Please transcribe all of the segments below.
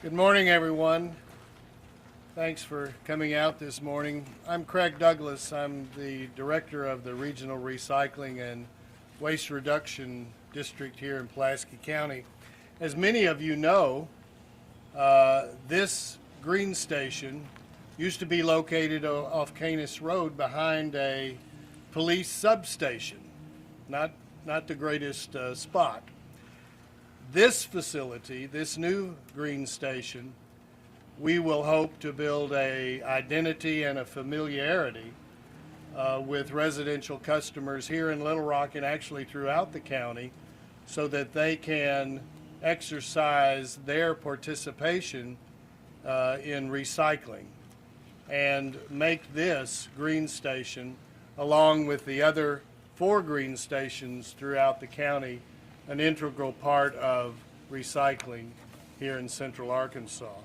Good morning, everyone. Thanks for coming out this morning. I'm Craig Douglas. I'm the director of the Regional Recycling and Waste Reduction District here in Pulaski County. As many of you know, this green station used to be located off Canis Road behind a police substation. Not the greatest spot. This facility, this new green station, we will hope to build a identity and a familiarity with residential customers here in Little Rock and actually throughout the county so that they can exercise their participation in recycling and make this green station, along with the other 4 green stations throughout the county, an integral part of recycling here in Central Arkansas.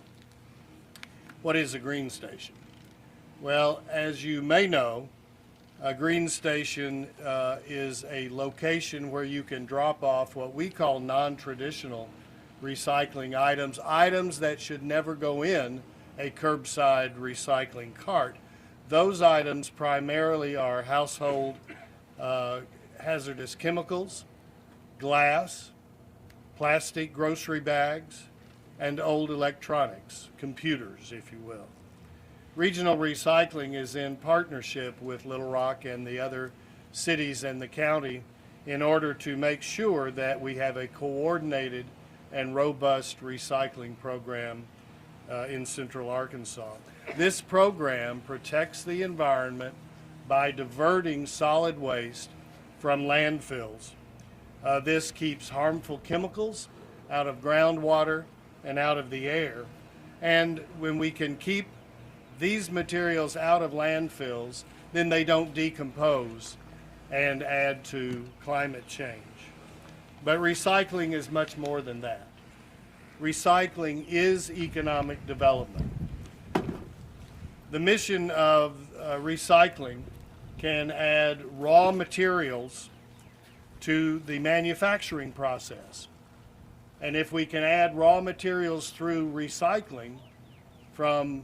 What is a green station? Well, as you may know, a green station is a location where you can drop off what we call non-traditional recycling items that should never go in a curbside recycling cart. Those items primarily are household hazardous chemicals, glass, plastic grocery bags, and old electronics, computers, if you will. Regional Recycling is in partnership with Little Rock and the other cities in the county in order to make sure that we have a coordinated and robust recycling program in Central Arkansas. This program protects the environment by diverting solid waste from landfills. This keeps harmful chemicals out of groundwater and out of the air. And when we can keep these materials out of landfills, then they don't decompose and add to climate change. But recycling is much more than that. Recycling is economic development. The mission of recycling can add raw materials to the manufacturing process. And if we can add raw materials through recycling from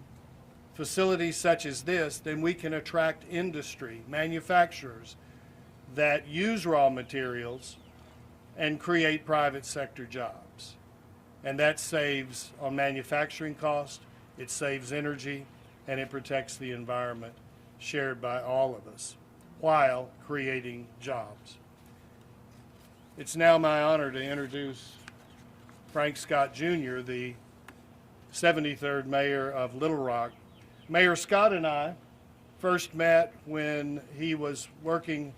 facilities such as this, then we can attract industry, manufacturers that use raw materials and create private sector jobs. And that saves on manufacturing cost, it saves energy, and it protects the environment shared by all of us while creating jobs. It's now my honor to introduce Frank Scott Jr., the 73rd mayor of Little Rock. Mayor Scott and I first met when he was working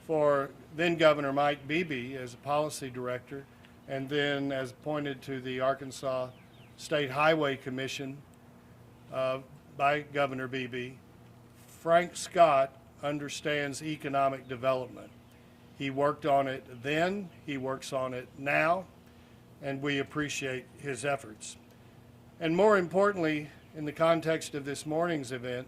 for then Governor Mike Beebe as a policy director, and then as appointed to the Arkansas State Highway Commission by Governor Beebe. Frank Scott understands economic development. He worked on it then, he works on it now, and we appreciate his efforts. And more importantly, in the context of this morning's event,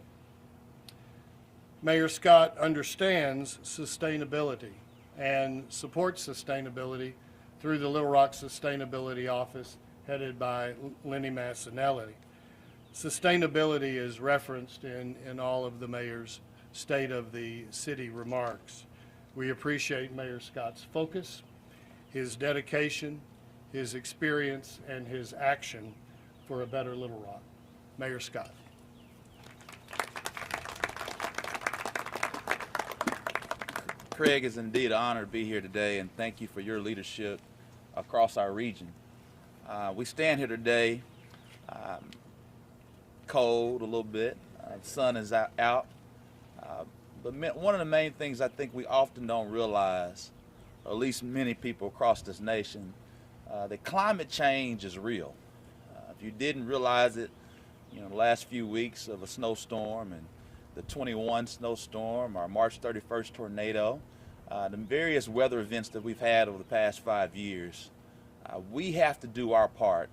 Mayor Scott understands sustainability and supports sustainability through the Little Rock Sustainability Office headed by Lenny Massinelli. Sustainability is referenced in all of the mayor's State of the City remarks. We appreciate Mayor Scott's focus, his dedication, his experience, and his action for a better Little Rock. Mayor Scott. Craig, it's indeed an honor to be here today, and thank you for your leadership across our region. We stand here today cold a little bit. The sun is out. But one of the main things I think we often don't realize, or at least many people across this nation, that climate change is real. If you didn't realize it, the last few weeks of a snowstorm and the 21 snowstorm, our March 31st tornado, the various weather events that we've had over the past 5 years, we have to do our part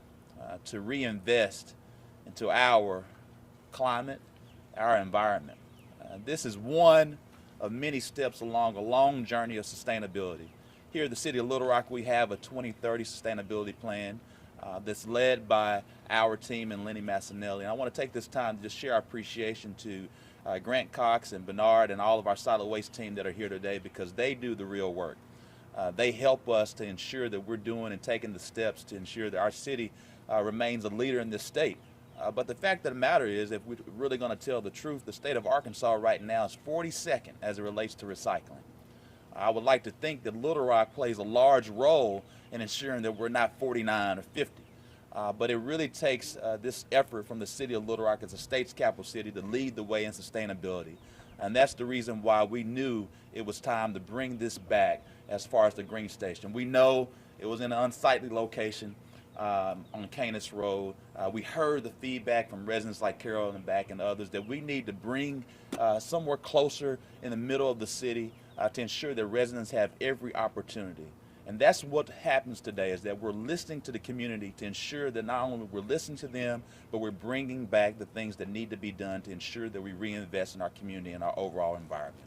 to reinvest into our climate, our environment. This is one of many steps along a long journey of sustainability. Here at the City of Little Rock, we have a 2030 sustainability plan that's led by our team and Lenny Massinelli. And I want to take this time to just share our appreciation to Grant Cox and Bernard and all of our solid waste team that are here today, because they do the real work. They help us to ensure that we're doing and taking the steps to ensure that our city remains a leader in this state. But the fact of the matter is, if we're really going to tell the truth, the state of Arkansas right now is 42nd as it relates to recycling. I would like to think that Little Rock plays a large role in ensuring that we're not 49 or 50. But it really takes this effort from the city of Little Rock as a state's capital city to lead the way in sustainability. And that's the reason why we knew it was time to bring this back as far as the Green Station. We know it was in an unsightly location on Canis Road. We heard the feedback from residents like Carol and back and others that we need to bring somewhere closer in the middle of the city to ensure that residents have every opportunity. And that's what happens today, is that we're listening to the community to ensure that not only we're listening to them, but we're bringing back the things that need to be done to ensure that we reinvest in our community and our overall environment.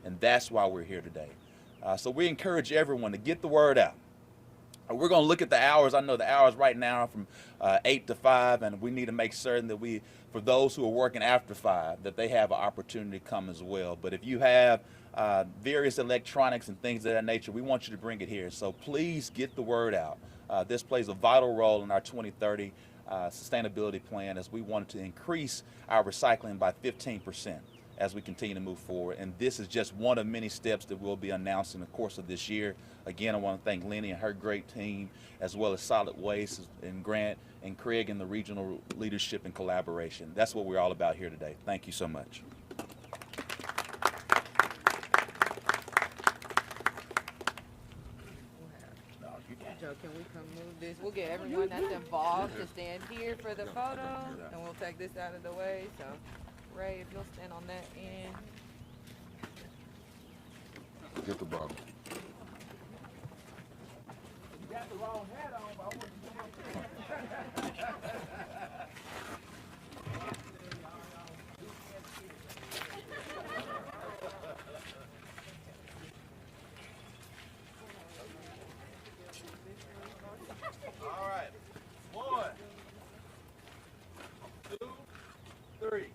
And that's why we're here today. So we encourage everyone to get the word out. We're going to look at the hours. I know the hours right now are from 8 to 5, and we need to make certain that for those who are working after 5, that they have an opportunity to come as well. But if you have various electronics and things of that nature, we want you to bring it here. So please get the word out. This plays a vital role in our 2030 sustainability plan, as we wanted to increase our recycling by 15% as we continue to move forward. And this is just one of many steps that we'll be announcing in the course of this year. Again, I want to thank Lenny and her great team, as well as Solid Waste and Grant and Craig and the regional leadership and collaboration. That's what we're all about here today. Thank you so much. Joe, can we come move this? We'll get everyone that's involved to stand here for the photo, and we'll take this out of the way. So, Ray, if you'll stand on that end. Get the bottle. You got the wrong hat on, but I want you to All right. 1, 2, 3.